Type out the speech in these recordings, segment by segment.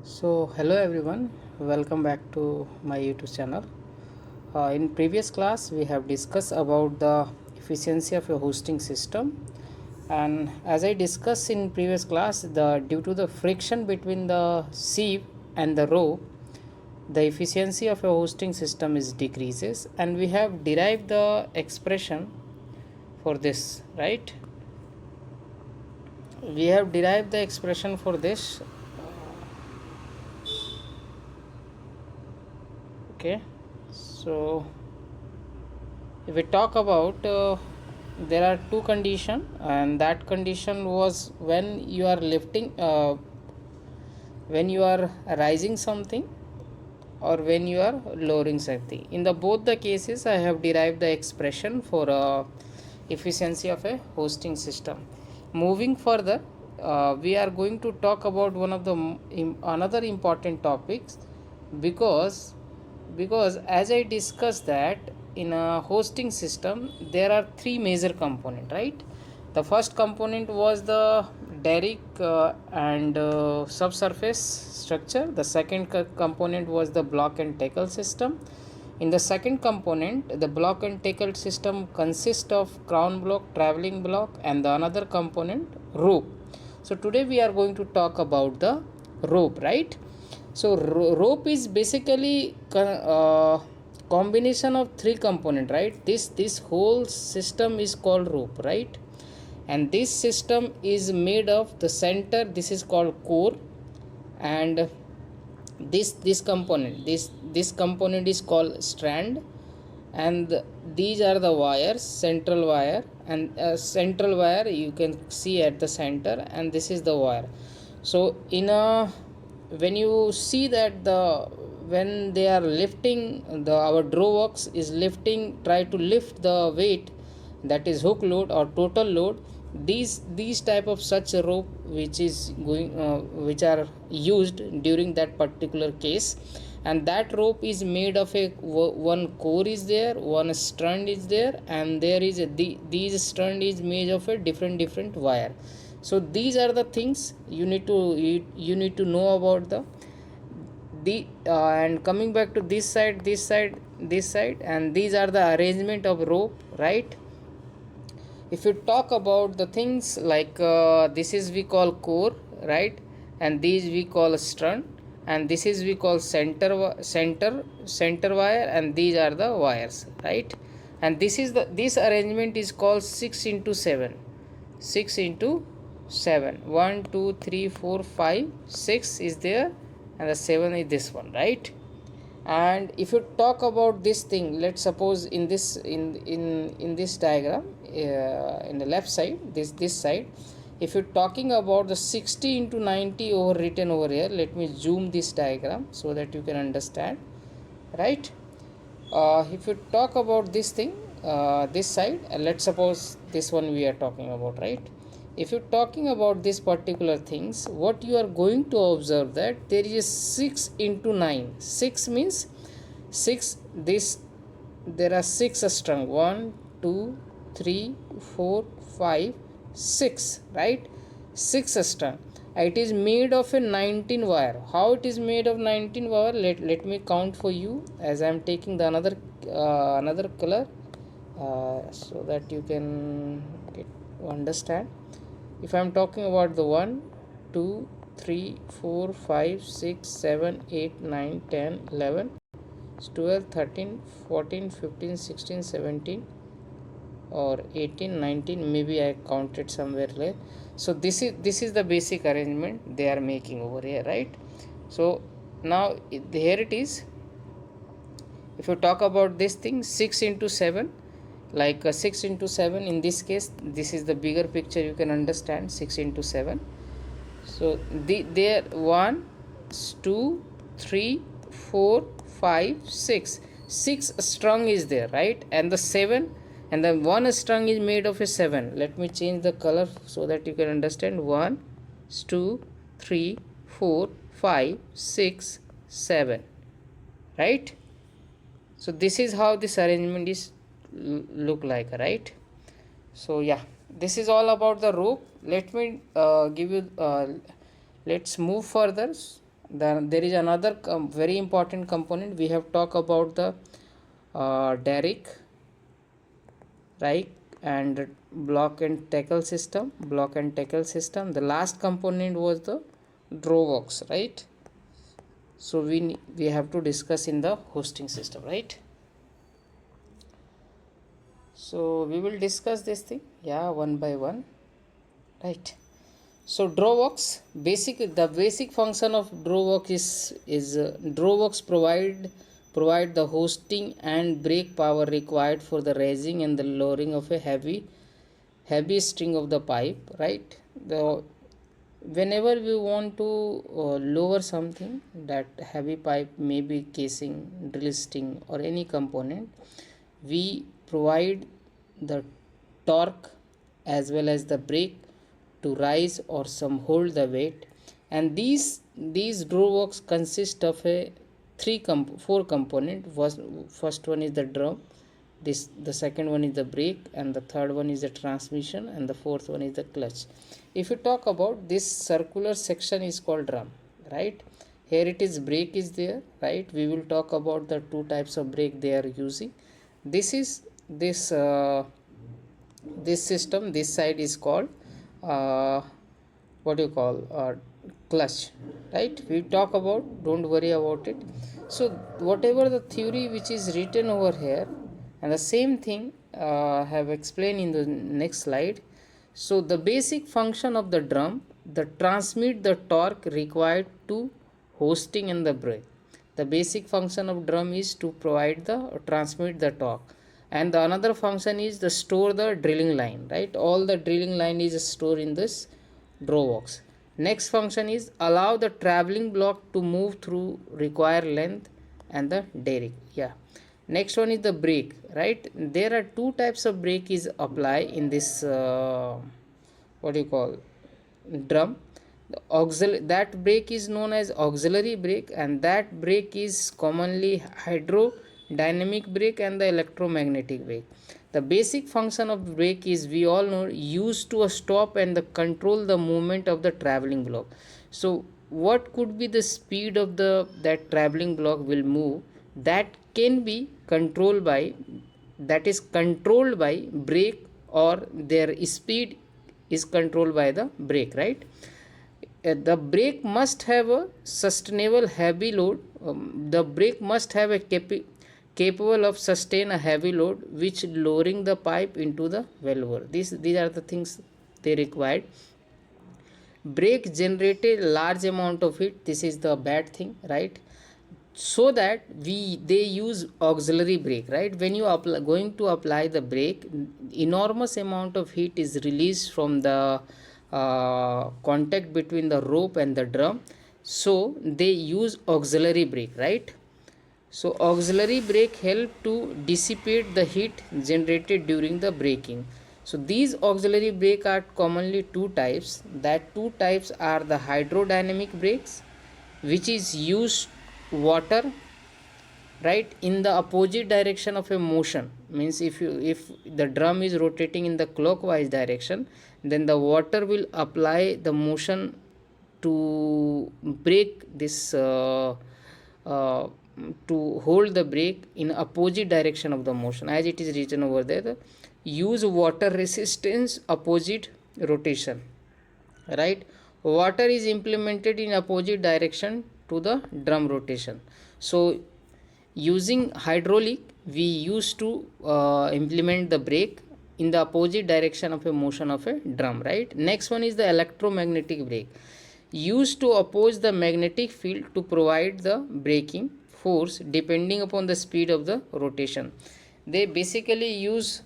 So hello everyone, welcome back to my YouTube channel. In previous class we have discussed about the efficiency of a hosting system, and as I discussed in previous class, the due to the friction between the sieve and the rope, the efficiency of a hosting system is decreases, and we have derived the expression for this, right? We have derived the expression for this. Okay, so if we talk about there are two condition, and that condition was when you are lifting when you are rising something or when you are lowering something. In the both the cases I have derived the expression for efficiency of a hosting system. Moving further, we are going to talk about one of the another important topics, because as I discussed that in a hosting system there are three major components, right? The first component was the Derrick and subsurface structure. The second component was the block and tackle system. In the second component, the block and tackle system consists of crown block, traveling block, and the another component rope. So today we are going to talk about the rope, right? So rope is basically combination of three component, right? This whole system is called rope, right? And this system is made of the center, this is called core, and this component is called strand, and these are the wires, central wire, and central wire you can see at the center, and this is the wire. So in a when you see that when they are lifting, our Drawworks is lifting, try to lift the weight, that is hook load or total load, these type of such a rope which is going which are used during that particular case. And that rope is made of a one core is there, one strand is there, and there is these strand is made of a different wire. So these are the things you need to know about the and coming back to this side, and these are the arrangement of rope, right? If you talk about the things like this is we call core, right? And these we call strand, and this is we call center wire, and these are the wires, right? And this arrangement is called 6 into 7, 6 into 7, 1 2 3 4 5 6 is there, and the 7 is this one, right? And if you talk about this thing, let's suppose in this in this diagram, in the left side, this side, if you're talking about the 60 into 90 over written over here, let me zoom this diagram so that you can understand, right? If you talk about this thing, this side, let's suppose this one we are talking about, right? If you're talking about this particular things, what you are going to observe that there is 6 into 9. 6 means 6, this there are 6 strung, 1 2 3 4 5 6, right? 6 strung. It is made of a 19 wire. How it is made of 19 wire? Let me count for you, as I am taking the another color so that you can get understand. If I am talking about the 1 2 3 4 5 6 7 8 9 10 11 12 13 14 15 16 17 or 18 19, maybe I counted somewhere there. So this is the basic arrangement they are making over here, right? So now here it is. If you talk about this thing, 6 into 7, like 6 into 7, in this case this is the bigger picture, you can understand 6 into 7. So there 1 2 3 4 5 6 strung is there, right? And the 7, and the one strung is made of a 7. Let me change the color so that you can understand. 1 2 3 4 5 6 7, right? So this is how this arrangement is look like, right? So yeah, this is all about the rope. Let me give you let's move further then there is another very important component. We have talked about the Derrick, right, and block and tackle system. The last component was the Drawworks, right? So we have to discuss in the hosting system, right? So we will discuss this thing, yeah, one by one, right? So Drawworks, the basic function of Drawworks is Drawworks provide the hosting and brake power required for the raising and the lowering of a heavy string of the pipe, right? Whenever we want to lower something, that heavy pipe, maybe casing, drill string, or any component, we provide the torque as well as the brake to rise or some hold the weight. And these Drawworks consist of a four component. First one is the drum, the second one is the brake, and the third one is the transmission, and the fourth one is the clutch. If you talk about this circular section is called drum, right? Here it is, brake is there, right? We will talk about the two types of brake they are using. This is this system, this side is called what do you call clutch, right? We talk about, don't worry about it. So whatever the theory which is written over here, and the same thing have explained in the next slide. So the basic function of the drum, the transmit the torque required to hosting and the brake. The basic function of drum is to provide the transmit the torque, and the another function is the store the drilling line, right? All the drilling line is stored in this Drawworks. Next function is allow the traveling block to move through required length and the Derrick. Yeah. Next one is the brake, right? There are two types of brake is apply in this what do you call drum. The that brake is known as auxiliary brake, and that brake is commonly hydrodynamic brake and the electromagnetic brake. The basic function of brake is, we all know, used to stop and the control the movement of the traveling block. So what could be the speed of that traveling block will move, that can be controlled by, that is controlled by brake, or their speed is controlled by the brake, right? The brake must have a sustainable heavy load. The brake must have a capable of sustain a heavy load which lowering the pipe into the well. These are the things they required. Brake generated large amount of heat. This is the bad thing, right? So that they use auxiliary brake, right? When you going to apply the brake, enormous amount of heat is released from the contact between the rope and the drum. So they use auxiliary brake, right? So auxiliary brake help to dissipate the heat generated during the braking. So these auxiliary brake are commonly two types. That two types are the hydrodynamic brakes, which is used water, right, in the opposite direction of a motion. Means if the drum is rotating in the clockwise direction, then the water will apply the motion to brake this to hold the brake in opposite direction of the motion, as it is written over there. Use water resistance opposite rotation, right? Water is implemented in opposite direction to the drum rotation. So using hydraulic, we used to implement the brake in the opposite direction of a motion of a drum, right? Next one is the electromagnetic brake, used to oppose the magnetic field to provide the braking force depending upon the speed of the rotation. They basically use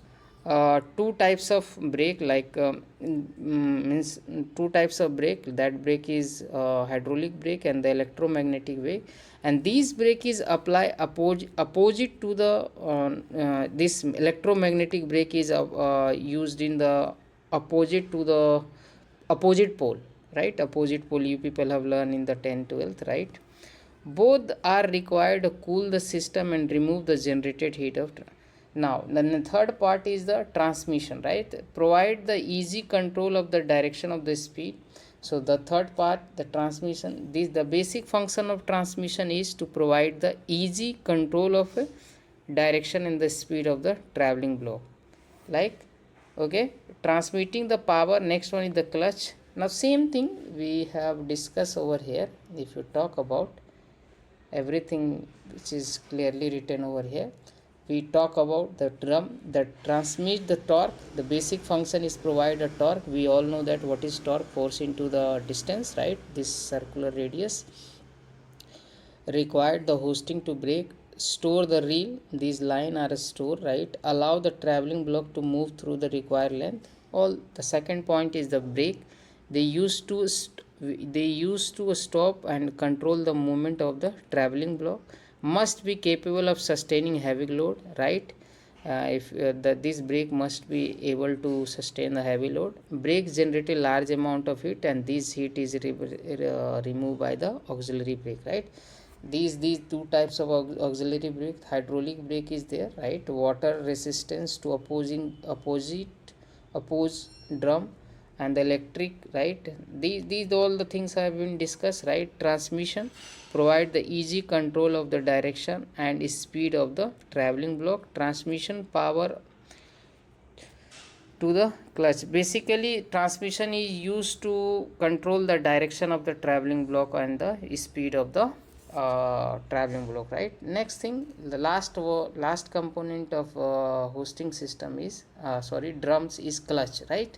two types of brake, like means two types of brake. That brake is hydraulic brake and the electromagnetic brake, and these brake is apply opposite to the this electromagnetic brake is used in the opposite to the opposite pole, right? Opposite pole you people have learned in the 10th 12th, right? Both are required to cool the system and remove the generated heat of now. Then the third part is the transmission, right? Provide the easy control of the direction of the speed. So the third part, the transmission, the basic function of transmission is to provide the easy control of a direction and the speed of the traveling block, like, okay, transmitting the power. Next one is the clutch. Now same thing we have discussed over here. If you talk about everything which is clearly written over here, we talk about the drum that transmits the torque. The basic function is provide a torque. We all know that what is torque, force into the distance, right? This circular radius required the hoisting to brake, store the reel, these line are stored, right, allow the traveling block to move through the required length. All the second point is the brake. They used to stop and control the movement of the traveling block, must be capable of sustaining heavy load, right? If this brake must be able to sustain the heavy load. Brakes generate a large amount of heat, and this heat is removed by the auxiliary brake, right? These two types of auxiliary brake. Hydraulic brake is there, right? Water resistance to oppose drum, and the electric, right? These all the things have been discussed, right? Transmission provide the easy control of the direction and speed of the traveling block. Transmission power to the clutch. Basically transmission is used to control the direction of the traveling block and the speed of the traveling block, right? Next thing, the last component of hosting system is drums is clutch, right?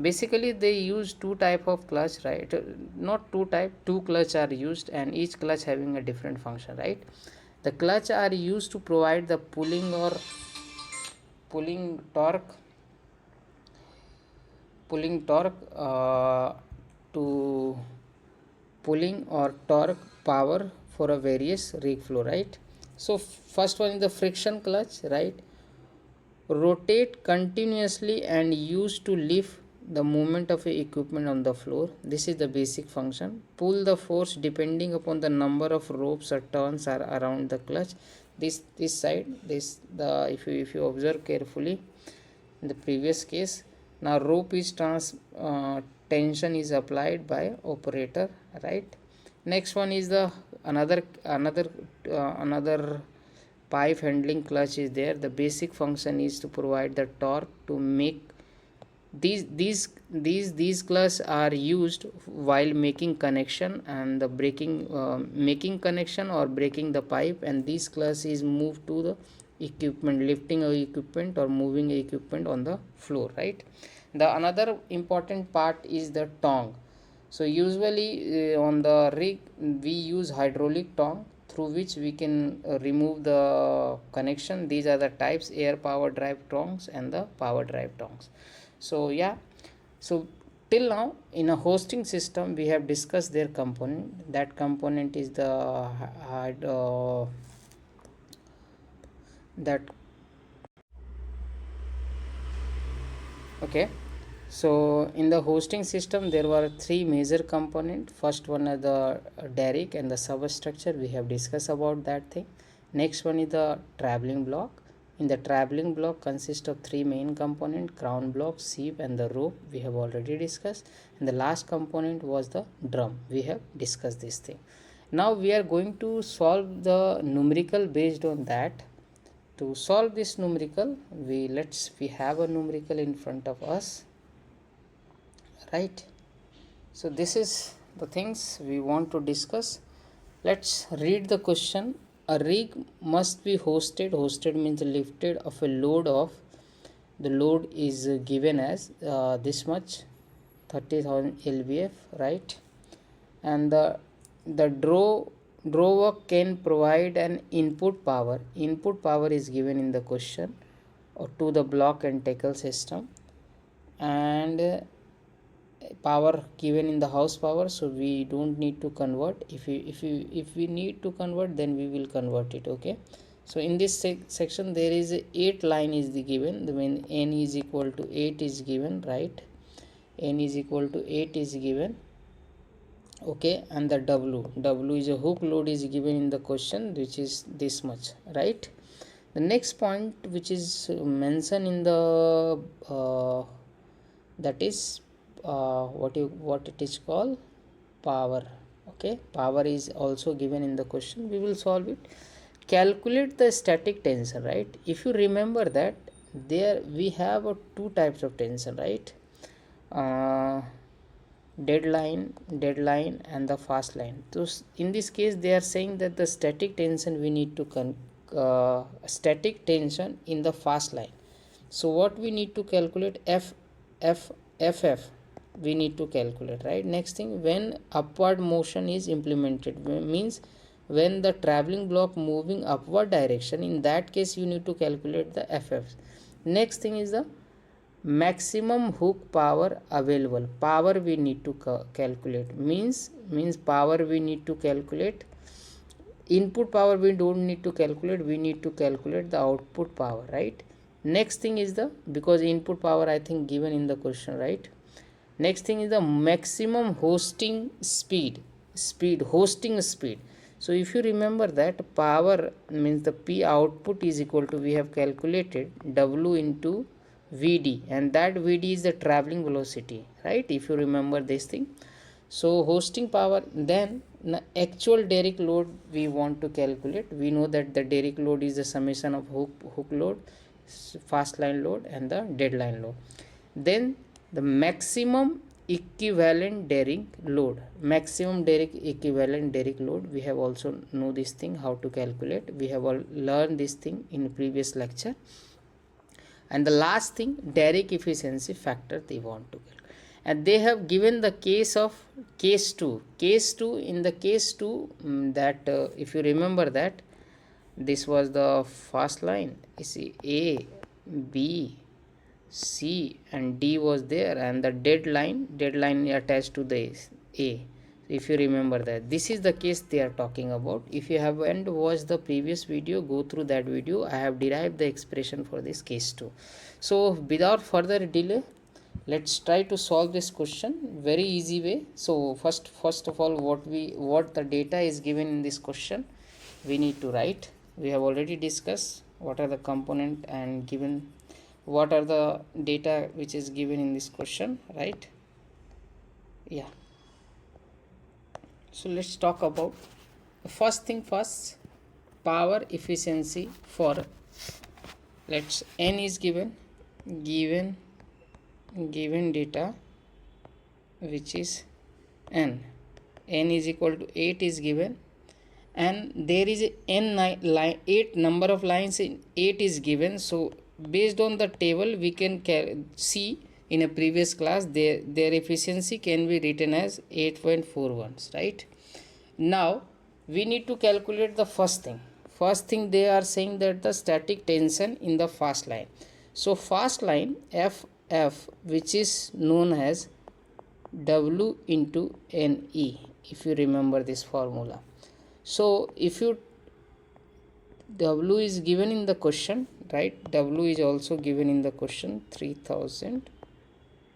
Basically they use two type of clutch, right? Not two type, two clutch are used, and each clutch having a different function, right? The clutch are used to provide the pulling torque to pulling or torque power for a various rig flow, right? So first one is the friction clutch, right? Rotate continuously and used to lift the movement of a equipment on the floor. This is the basic function. Pull the force depending upon the number of ropes or turns are around the clutch. This side, if you observe carefully in the previous case, now rope is tension is applied by operator, right? Next one is the another pipe handling clutch is there. The basic function is to provide the torque to make these clutches are used while making connection and the making connection or breaking the pipe, and this clutch is moved to the equipment, lifting a equipment or moving a equipment on the floor, right? The another important part is the tongue. So usually on the rig we use hydraulic tongue through which we can remove the connection. These are the types: air power drive tongues and the power drive tongues. So yeah, so till now in a hosting system we have discussed their component. That component is the that okay. So in the hosting system there were three major components. First one is the Derrick and the substructure. We have discussed about that thing. Next one is the traveling block. In the traveling block consists of three main components: crown block, sheave, and the rope. We have already discussed. And the last component was the drum. We have discussed this thing. Now we are going to solve the numerical based on that. To solve this numerical, we have a numerical in front of us, right? So this is the things we want to discuss. Let's read the question. A rig must be hosted means lifted of a load of, the load is given as this much, 30,000 lbf, right? And the drawwork can provide an input power is given in the question, or to the block and tackle system, and power given in the horsepower, so we don't need to convert. If we need to convert, then we will convert it, okay? So in this section there is 8 line is given. When n is equal to 8 is given, right? N is equal to 8 is given, okay? And the w is a hook load is given in the question, which is this much, right? The next point which is mentioned in the that is what it is called, power. Okay, power is also given in the question. We will solve it. Calculate the static tension, right? If you remember that there we have two types of tension, right? Deadline and the fast line. So in this case they are saying that the static tension we need to static tension in the fast line. So what we need to calculate, ff we need to calculate, right? Next thing, when upward motion is implemented, means when the traveling block moving upward direction, in that case you need to calculate the ff. Next thing is the maximum hook power available. Power we need to calculate, means power we need to calculate. Input power we don't need to calculate, we need to calculate the output power, right? Next thing is the, because input power I think given in the question, right? Next thing is the maximum hosting speed. So if you remember that power means the P output is equal to, we have calculated W into Vd, and that Vd is the traveling velocity, right? If you remember this thing. So hosting power, then the actual Derrick load we want to calculate. We know that the Derrick load is the summation of hook load, fast line load and the deadline load. Then the maximum equivalent Derrick load, we have also know this thing how to calculate. We have all learned this thing in previous lecture. And the last thing, Derrick efficiency factor they want to calculate. And they have given the case of case 2. In the case 2, that if you remember that this was the fast line, you see A, B, C and D was there, and the deadline attached to the A. If you remember that, this is the case they are talking about. If you haven't watched the previous video, go through that video. I have derived the expression for this case 2. So without further delay, let's try to solve this question very easy way. So first of all, what the data is given in this question we need to write. We have already discussed what are the component and given what are the data which is given in this question, right? Yeah, so let's talk about first thing first, power efficiency for, let's, n is given data which is n is equal to 8 is given, and there is n line 8 number of lines in 8 is given. So based on the table we can see in a previous class their efficiency can be written as 8.41, right? Now we need to calculate the first thing they are saying that the static tension in the fast line. So fast line ff which is known as W into Ne, if you remember this formula. So if you W is given in the question, right? W is also given in the question, 3000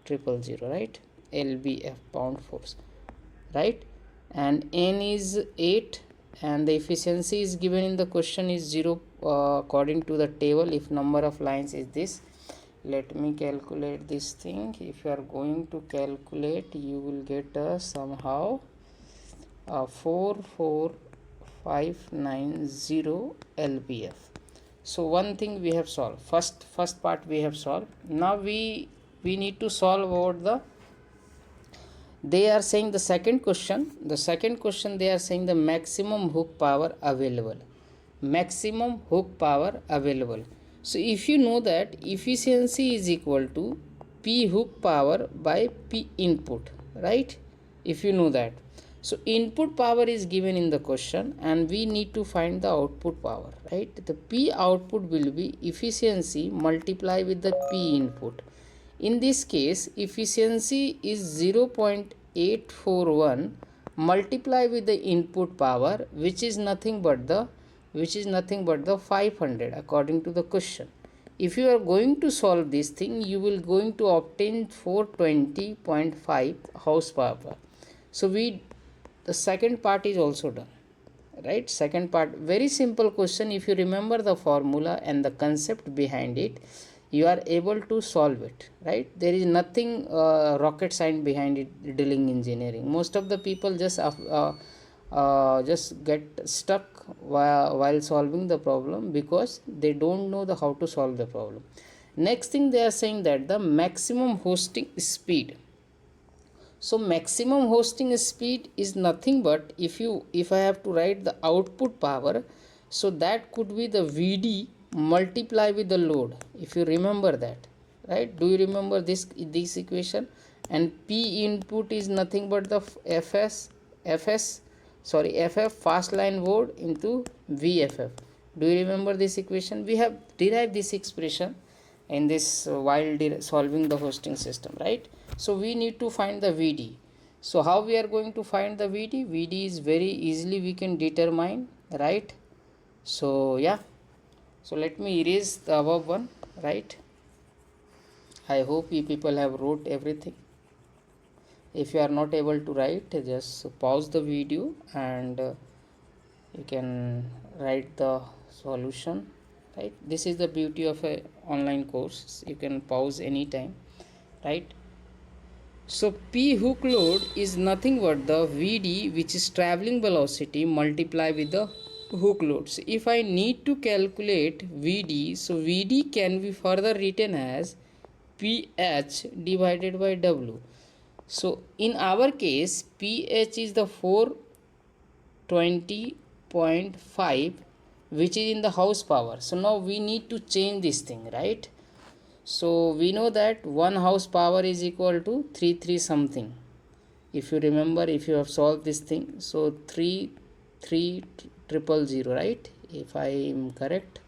000, right? lbf pound force, right? And N is 8 and the efficiency is given in the question is 0 according to the table. If number of lines is this, let me calculate this thing. If you are going to calculate, you will get somehow 44590 lbf. So one thing we have solved, first part we have solved. Now we need to solve about the, they are saying the second question they are saying the maximum hook power available. So if you know that efficiency is equal to P hook power by P input, right? If you know that, so input power is given in the question and we need to find the output power, right? The P output will be efficiency multiplied with the P input. In this case efficiency is 0.841 multiplied with the input power, which is nothing but the 500 according to the question. If you are going to solve this thing, you will going to obtain 420.5 horsepower. So the second part is also done, right? Second part, very simple question. If you remember the formula and the concept behind it, you are able to solve it, right? There is nothing rocket science behind it, drilling engineering. Most of the people just get stuck while solving the problem because they don't know the how to solve the problem. Next thing, they are saying that the maximum hosting speed. So maximum hosting speed is nothing but, if I have to write the output power, so that could be the Vd multiply with the load, if you remember that, right? Do you remember this equation? And P input is nothing but the ff fast line load into Vff. Do you remember this equation? We have derived this expression in this while solving the hosting system, right? So we need to find the Vd. So how we are going to find the Vd? Vd is very easily we can determine, right? So yeah, so let me erase the above one, right? I hope you people have wrote everything. If you are not able to write, just pause the video and you can write the solution, right? This is the beauty of a online course, you can pause anytime, right? So P hook load is nothing but the Vd, which is traveling velocity, multiply with the hook load. So if I need to calculate Vd, so Vd can be further written as Ph divided by W. So in our case, Ph is the 420.5, which is in the horsepower. So now we need to change this thing, right? So we know that 1 horsepower is equal to 33 something. If you remember, if you have solved this thing, so 33000, right? If I am correct,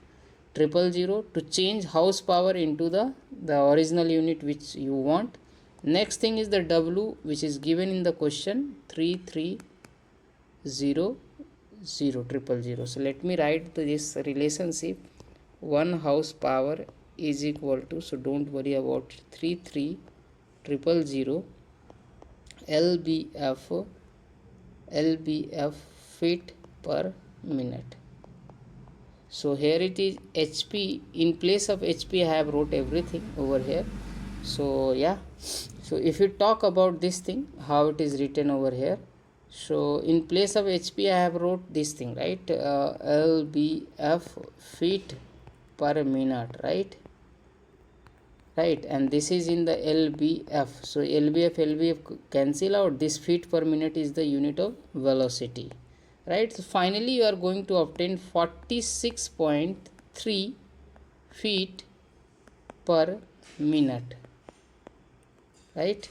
000 to change horsepower into the original unit which you want. Next thing is the W, which is given in the question, 330000. So let me write this relationship. 1 horsepower is equal to, so don't worry about 33000 lbf feet per minute. So here it is HP. In place of HP I have wrote everything over here. So yeah, so if you talk about this thing, how it is written over here, so in place of HP I have wrote this thing, right? lbf feet per minute, right? And this is in the lbf. So lbf cancel out, this feet per minute is the unit of velocity, right? So finally you are going to obtain 46.3 feet per minute, right?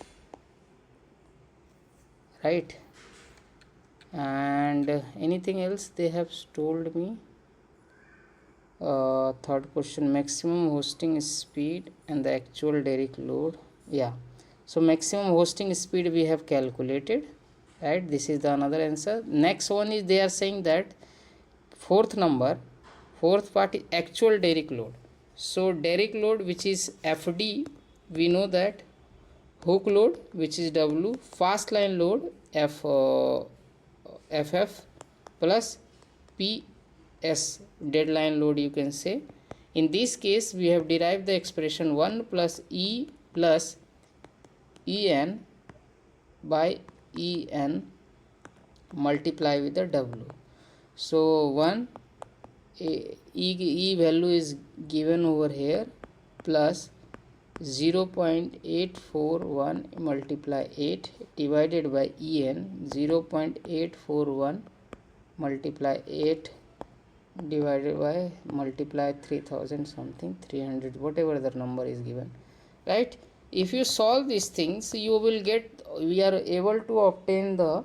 And anything else they have told me? Third question, maximum hosting speed and the actual Derrick load. Yeah, so maximum hosting speed we have calculated, right? This is the another answer. Next one is, they are saying that fourth part is actual Derrick load. So Derrick load, which is FD, we know that hook load, which is W, fast line load FF plus PS deadline load, you can say. In this case we have derived the expression 1 plus E plus En by En multiply with the W. So 1 E value is given over here plus 0.841 multiply 8 divided by En, 0.841 multiply 8 divided by multiply 3000 something, 300, whatever the number is given, right? If you solve these things, you will get, we are able to obtain the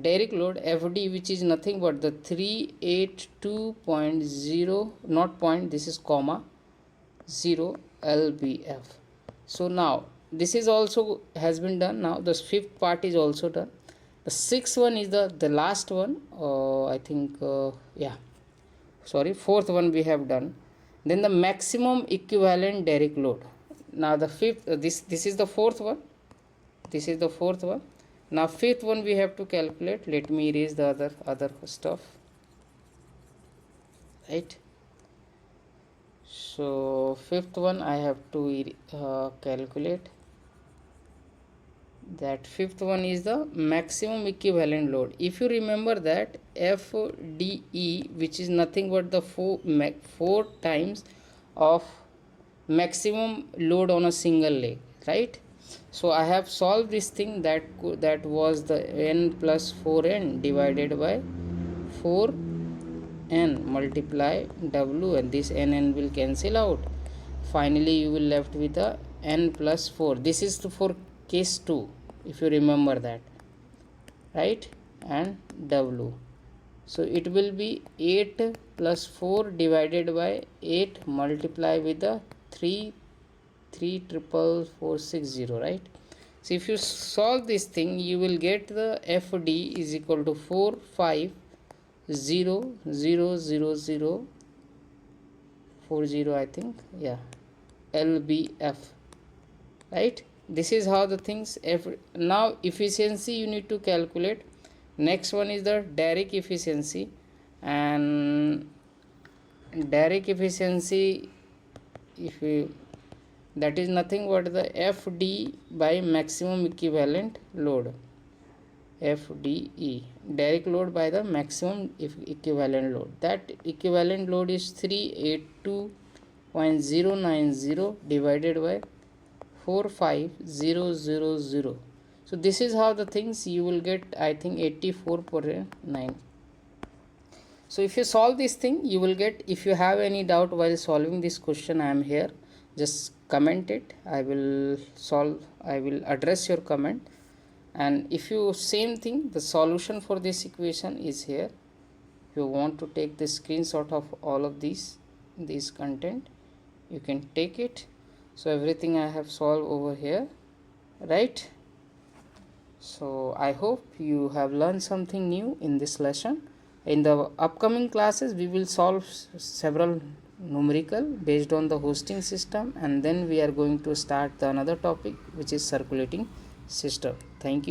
Derrick load FD, which is nothing but the 382.0, not point, this is comma 0 lbf. So now this is also has been done. Now the fifth part is also done. The sixth one is the last one. I think yeah, sorry, fourth one we have done. Then the maximum equivalent Derrick load. Now the fifth, this is the fourth one. This is the fourth one. Now fifth one we have to calculate. Let me erase the other stuff, right? So fifth one I have to calculate. That fifth one is the maximum equivalent load. If you remember that FDE, which is nothing but the four times of maximum load on a single leg, right? So I have solved this thing, that was the n plus 4n divided by 4n multiply w, and this n will cancel out. Finally you will left with the n plus 4. This is for case 2, if you remember that, right? And w, so it will be 8 plus 4 divided by 8 multiply with the 3,460, right? So if you solve this thing, you will get the FD is equal to 45000040, I think, yeah, lbf, right? This is how the things. Now efficiency you need to calculate. Next one is the Derrick efficiency, and Derrick efficiency, if you, that is nothing but the FD by maximum equivalent load, FDE, Derrick load by the maximum equivalent load. That equivalent load is 382.090 divided by 45000. So this is how the things you will get, I think 84.9. so if you solve this thing, you will get. If you have any doubt while solving this question, I am here, just comment it. I will address your comment. And if you, same thing, the solution for this equation is here. If you want to take the screenshot of all of these content, you can take it. So everything I have solved over here, right? So I hope you have learned something new in this lesson. In the upcoming classes, we will solve several numerical based on the hosting system, and then we are going to start the another topic, which is circulating system. Thank you.